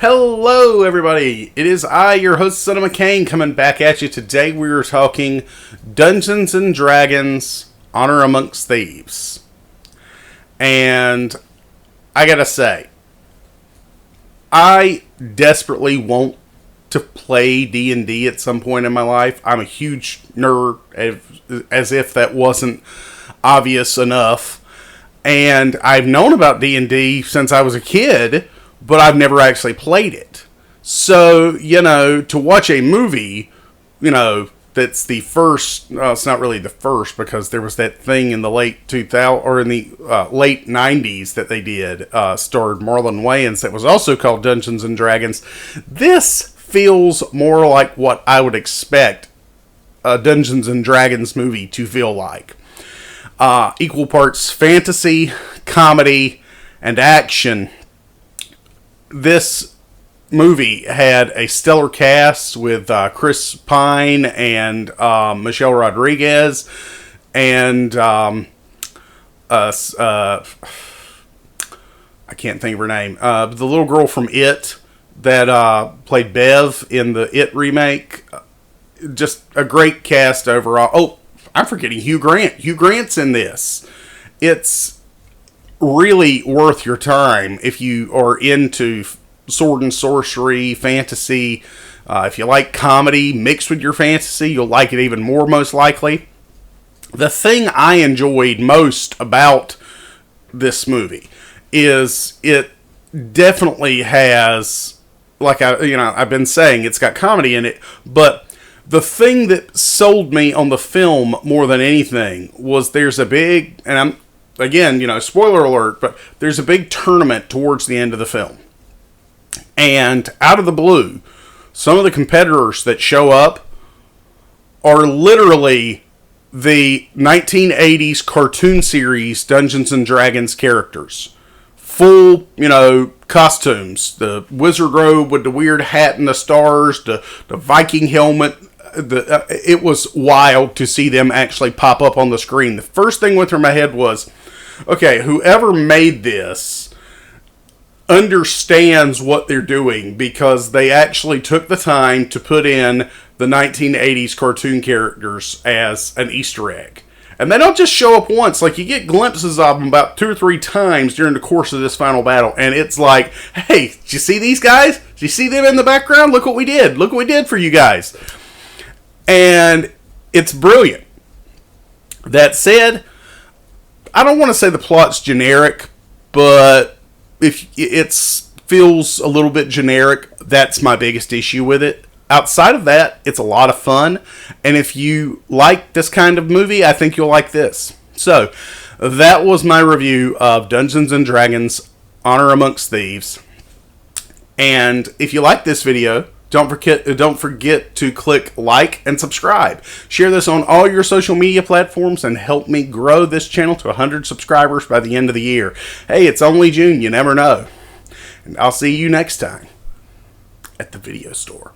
Hello, everybody. It is I, your host, Cinema Kane, coming back at you. Today we are talking Dungeons and Dragons: Honor Amongst Thieves. And I gotta say, I desperately want to play D&D at some point in my life. I'm a huge nerd, as if that wasn't obvious enough. And I've known about D&D since I was a kid, but I've never actually played it. So, to watch a movie, that's the first, well, it's not really the first, because there was that thing in the late 2000s, or in the late 90s that they did, starred Marlon Wayans, that was also called Dungeons and Dragons. This feels more like what I would expect a Dungeons and Dragons movie to feel like. Equal parts fantasy, comedy, and action. This movie had a stellar cast with Chris Pine and Michelle Rodriguez and I can't think of her name. The little girl from It that played Bev in the It remake. Just a great cast overall. Oh, I'm forgetting Hugh Grant. Hugh Grant's in this. It's really worth your time if you are into sword and sorcery, fantasy. If you like comedy mixed with your fantasy, you'll like it even more, most likely. The thing I enjoyed most about this movie is it definitely has, like I've been saying, it's got comedy in it, but the thing that sold me on the film more than anything was there's a big, and again, spoiler alert, but there's a big tournament towards the end of the film. And out of the blue, some of the competitors that show up are literally the 1980s cartoon series Dungeons and Dragons characters. Full, costumes. The wizard robe with the weird hat and the stars, the Viking helmet. It was wild to see them actually pop up on the screen. The first thing went through my head was, okay, whoever made this understands what they're doing, because they actually took the time to put in the 1980s cartoon characters as an Easter egg. And they don't just show up once. Like, you get glimpses of them about 2 or 3 times during the course of this final battle. And it's like, hey, did you see these guys? Did you see them in the background? Look what we did. Look what we did for you guys. And it's brilliant. That said, I don't want to say the plot's generic, but if it feels a little bit generic, that's my biggest issue with it. Outside of that, it's a lot of fun, and if you like this kind of movie, I think you'll like this. So, that was my review of Dungeons and Dragons: Honor Amongst Thieves. And if you like this video, don't forget to click like and subscribe. Share this on all your social media platforms and help me grow this channel to 100 subscribers by the end of the year. Hey, it's only June, you never know. And I'll see you next time at the video store.